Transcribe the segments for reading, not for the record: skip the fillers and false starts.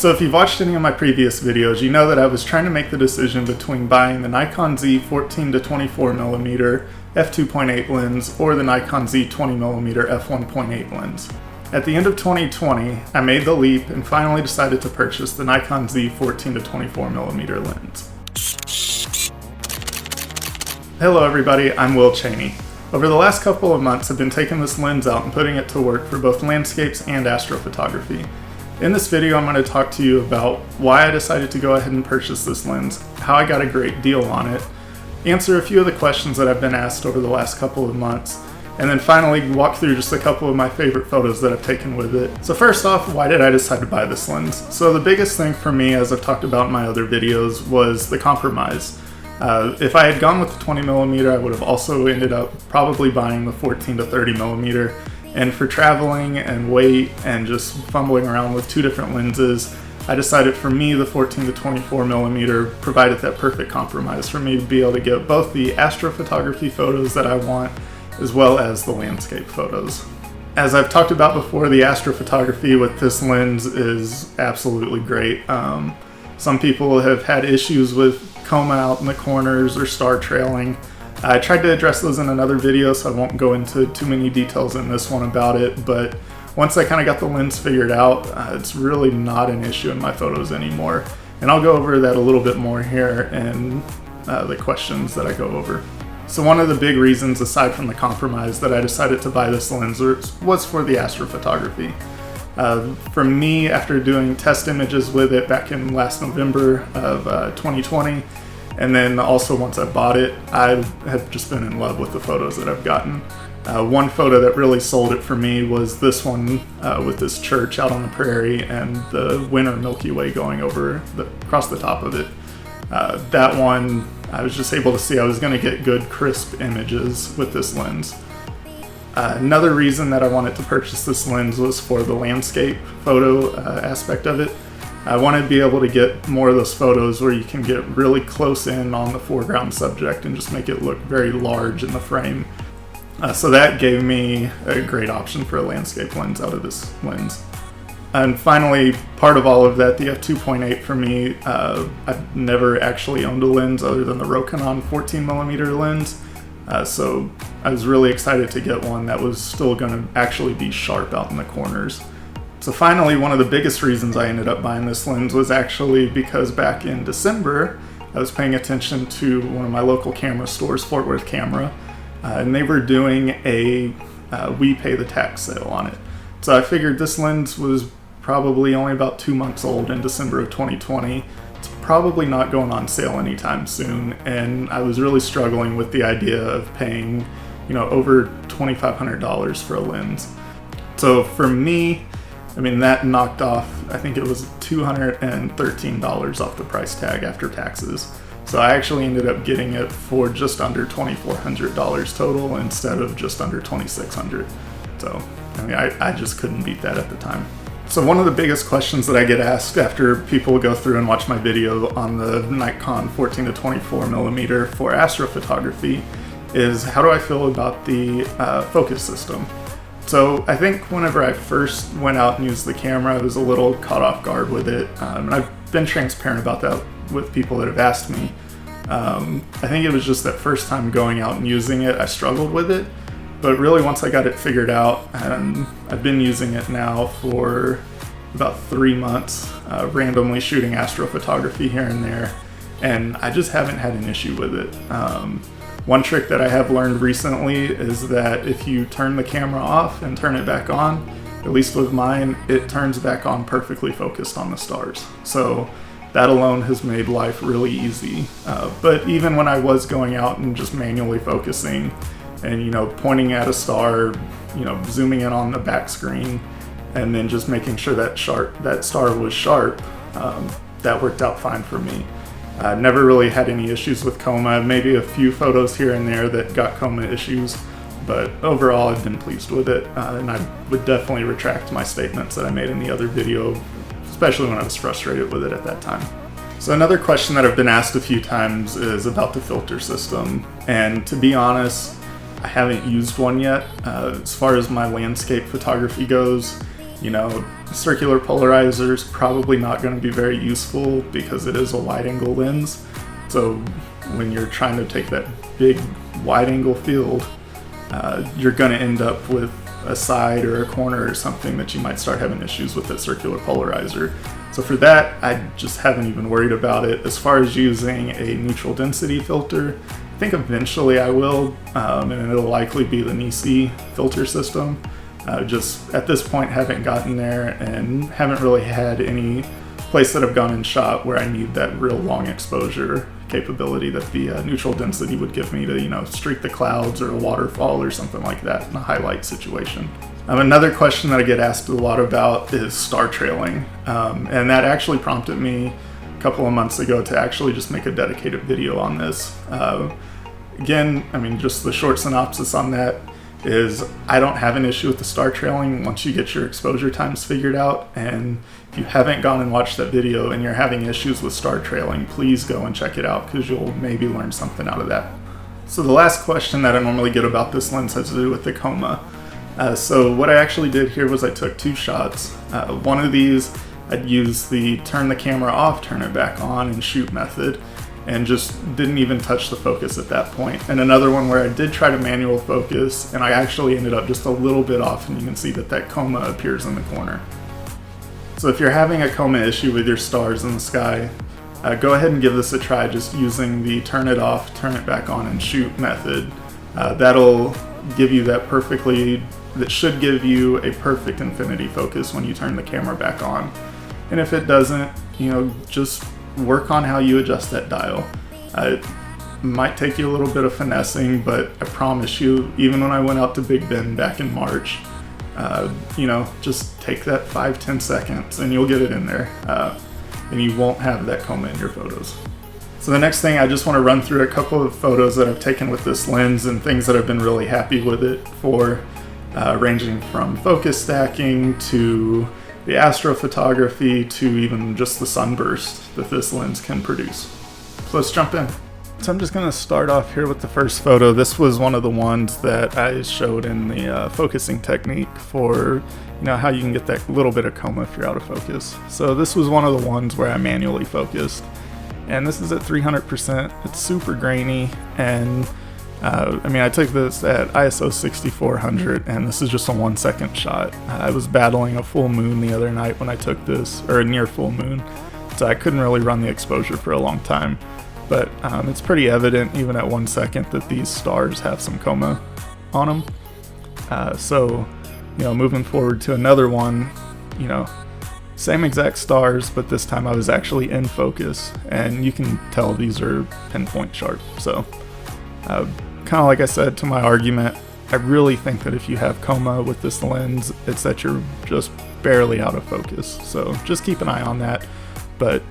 So if you've watched any of my previous videos, you know that I was trying to make the decision between buying the Nikon Z 14 to 24mm f2.8 lens or the Nikon Z 20mm f1.8 lens. At the end of 2020, I made the leap and finally decided to purchase the Nikon Z 14 to 24mm lens. Hello everybody, I'm Will Cheney. Over the last couple of months, I've been taking this lens out and putting it to work for both landscapes and astrophotography. In this video, I'm going to talk to you about why I decided to go ahead and purchase this lens, how I got a great deal on it, answer a few of the questions that I've been asked over the last couple of months, and then finally walk through just a couple of my favorite photos that I've taken with it. So first off, why did I decide to buy this lens? So the biggest thing for me, as I've talked about in my other videos, was the compromise. If I had gone with the 20mm, I would have also ended up probably buying the 14 to 30mm. And for traveling and weight and just fumbling around with two different lenses, I decided for me the 14 to 24mm provided that perfect compromise for me to be able to get both the astrophotography photos that I want as well as the landscape photos. As I've talked about before, the astrophotography with this lens is absolutely great. Some people have had issues with coma out in the corners or star trailing. I tried to address those in another video, so I won't go into too many details in this one about it, but once I kind of got the lens figured out, it's really not an issue in my photos anymore. And I'll go over that a little bit more here in the questions that I go over. So one of the big reasons, aside from the compromise, that I decided to buy this lens was for the astrophotography. For me, after doing test images with it back in last November of 2020, and then also once I bought it, I have just been in love with the photos that I've gotten. One photo that really sold it for me was this one with this church out on the prairie and the winter Milky Way going across the top of it. That one, I was just able to see I was going to get good crisp images with this lens. Another reason that I wanted to purchase this lens was for the landscape photo aspect of it. I want to be able to get more of those photos where you can get really close in on the foreground subject and just make it look very large in the frame. So that gave me a great option for a landscape lens out of this lens. And finally, part of all of that, the f2.8 for me, I've never actually owned a lens other than the Rokinon 14mm lens. So I was really excited to get one that was still going to actually be sharp out in the corners. So finally, one of the biggest reasons I ended up buying this lens was actually because back in December, I was paying attention to one of my local camera stores, Fort Worth Camera, and they were doing a We Pay the Tax sale on it. So I figured this lens was probably only about 2 months old in December of 2020. It's probably not going on sale anytime soon, and I was really struggling with the idea of paying, over $2,500 for a lens. So for me, that knocked off, I think it was $213 off the price tag after taxes. So I actually ended up getting it for just under $2,400 total instead of just under $2,600. So, I just couldn't beat that at the time. So one of the biggest questions that I get asked after people go through and watch my video on the Nikon 14 to 24mm for astrophotography is, how do I feel about the focus system? So I think whenever I first went out and used the camera, I was a little caught off guard with it. And I've been transparent about that with people that have asked me. I think it was just that first time going out and using it, I struggled with it. But really once I got it figured out, and I've been using it now for about 3 months, randomly shooting astrophotography here and there, and I just haven't had an issue with it. One trick that I have learned recently is that if you turn the camera off and turn it back on, at least with mine, it turns back on perfectly focused on the stars. So that alone has made life really easy. But even when I was going out and just manually focusing and, pointing at a star, zooming in on the back screen and then just making sure that star was sharp, that worked out fine for me. Never really had any issues with coma, maybe a few photos here and there that got coma issues, but overall I've been pleased with it, and I would definitely retract my statements that I made in the other video, especially when I was frustrated with it at that time. So another question that I've been asked a few times is about the filter system, and to be honest, I haven't used one yet. As far as my landscape photography goes, Circular polarizer is probably not going to be very useful because it is a wide angle lens. So when you're trying to take that big wide angle field, you're going to end up with a side or a corner or something that you might start having issues with that circular polarizer. So for that, I just haven't even worried about it. As far as using a neutral density filter, I think eventually I will, and it'll likely be the Z filter system. Just at this point haven't gotten there and haven't really had any place that I've gone and shot where I need that real long exposure capability that the neutral density would give me to, streak the clouds or a waterfall or something like that in a highlight situation. Another question that I get asked a lot about is star trailing, and that actually prompted me a couple of months ago to actually just make a dedicated video on this. Again, just the short synopsis on that is I don't have an issue with the star trailing once you get your exposure times figured out, and if you haven't gone and watched that video and you're having issues with star trailing, please go and check it out because you'll maybe learn something out of that. So the last question that I normally get about this lens has to do with the coma. So what I actually did here was I took 2 shots. One of these I'd use the turn the camera off, turn it back on and shoot method, and just didn't even touch the focus at that point. And another one where I did try to manual focus and I actually ended up just a little bit off, and you can see that that coma appears in the corner. So if you're having a coma issue with your stars in the sky, go ahead and give this a try just using the turn it off, turn it back on and shoot method. That'll give you that should give you a perfect infinity focus when you turn the camera back on. And if it doesn't, just work on how you adjust that dial. It might take you a little bit of finessing, but I promise you, even when I went out to Big Bend back in March, just take that 5-10 seconds and you'll get it in there, and you won't have that coma in your photos. So the next thing, I just want to run through a couple of photos that I've taken with this lens and things that I've been really happy with it for, ranging from focus stacking to the astrophotography to even just the sunburst that this lens can produce. So let's jump in. So I'm just going to start off here with the first photo. This was one of the ones that I showed in the focusing technique for how you can get that little bit of coma if you're out of focus. So this was one of the ones where I manually focused, and this is at 300%. It's super grainy, and I took this at ISO 6400, and this is just a 1-second shot. I was battling a full moon the other night when I took this, or a near full moon, so I couldn't really run the exposure for a long time. But it's pretty evident even at 1 second that these stars have some coma on them. So moving forward to another one, same exact stars, but this time I was actually in focus, and you can tell these are pinpoint sharp. So kind of like I said to my argument, I really think that if you have coma with this lens, it's that you're just barely out of focus. So just keep an eye on that, but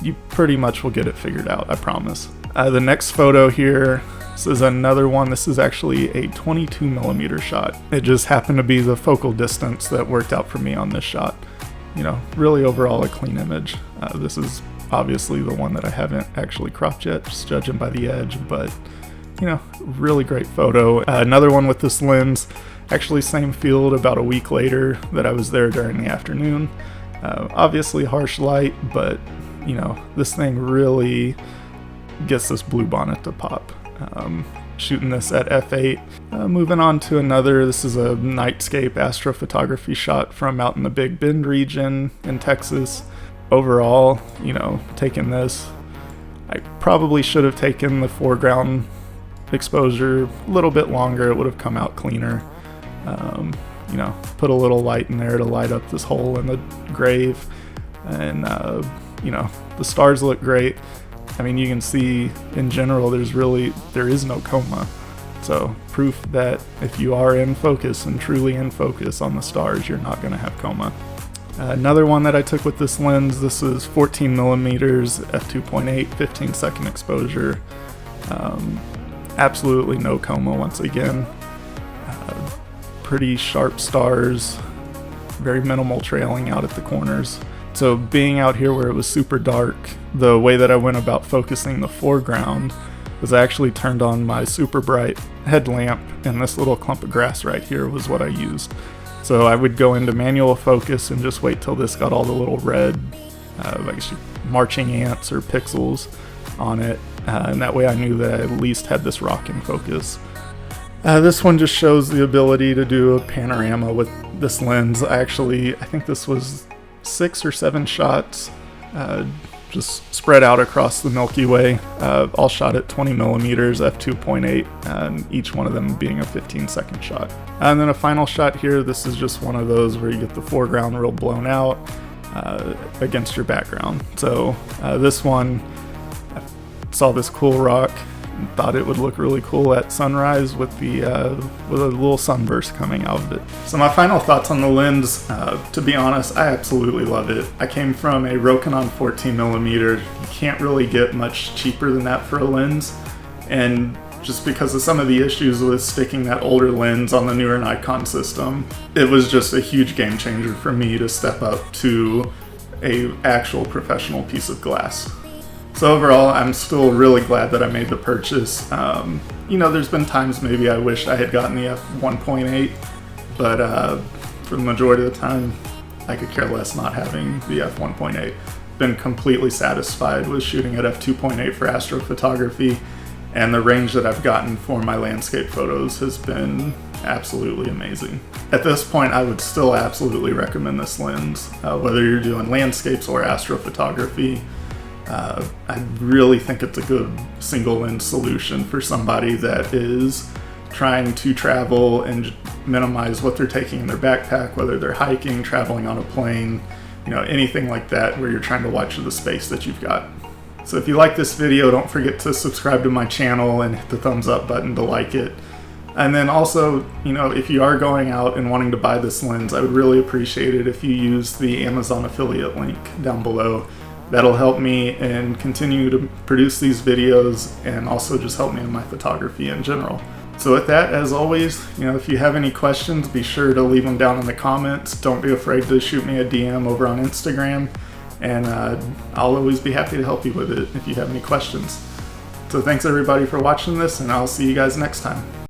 you pretty much will get it figured out, I promise. The next photo here, this is another one. This is actually a 22mm shot. It just happened to be the focal distance that worked out for me on this shot. Really overall a clean image. This is obviously the one that I haven't actually cropped yet, just judging by the edge, but really great photo. Another one with this lens, actually same field about a week later that I was there during the afternoon. Obviously harsh light, but this thing really gets this blue bonnet to pop. Shooting this at f8. Moving on to another, this is a nightscape astrophotography shot from out in the Big Bend region in Texas. Overall, taking this, I probably should have taken the foreground exposure a little bit longer. It would have come out cleaner. Put a little light in there to light up this hole in the grave, and the stars look great. You can see in general there is no coma, so proof that if you are in focus and truly in focus on the stars, you're not going to have coma. Another one that I took with this lens, this is 14mm f2.8, 15-second exposure. Absolutely no coma once again. Pretty sharp stars, very minimal trailing out at the corners. So being out here where it was super dark, the way that I went about focusing the foreground was I actually turned on my super bright headlamp, and this little clump of grass right here was what I used. So I would go into manual focus and just wait till this got all the little red like marching ants or pixels on it, and that way I knew that I at least had this rock in focus. This one just shows the ability to do a panorama with this lens. I think this was 6 or 7 shots, just spread out across the Milky Way, all shot at 20 millimeters f2.8, and each one of them being a 15-second shot. And then a final shot here. This is just one of those where you get the foreground real blown out against your background. So this one, I saw this cool rock and thought it would look really cool at sunrise with a little sunburst coming out of it. So my final thoughts on the lens, to be honest, I absolutely love it. I came from a Rokinon 14mm. You can't really get much cheaper than that for a lens, and just because of some of the issues with sticking that older lens on the newer Nikon system, it was just a huge game changer for me to step up to a actual professional piece of glass. So overall, I'm still really glad that I made the purchase. You know, there's been times maybe I wish I had gotten the f1.8, but for the majority of the time, I could care less not having the f1.8. Been completely satisfied with shooting at f2.8 for astrophotography, and the range that I've gotten for my landscape photos has been absolutely amazing. At this point, I would still absolutely recommend this lens, whether you're doing landscapes or astrophotography. I really think it's a good single lens solution for somebody that is trying to travel and minimize what they're taking in their backpack, whether they're hiking, traveling on a plane, you know, anything like that where you're trying to watch the space that you've got. So if you like this video, don't forget to subscribe to my channel and hit the thumbs up button to like it. And then also, you know, if you are going out and wanting to buy this lens, I would really appreciate it if you use the Amazon affiliate link down below. That'll help me and continue to produce these videos, and also just help me in my photography in general. So with that, as always, you know, if you have any questions, be sure to leave them down in the comments. Don't be afraid to shoot me a DM over on Instagram, and I'll always be happy to help you with it if you have any questions. So thanks everybody for watching this, and I'll see you guys next time.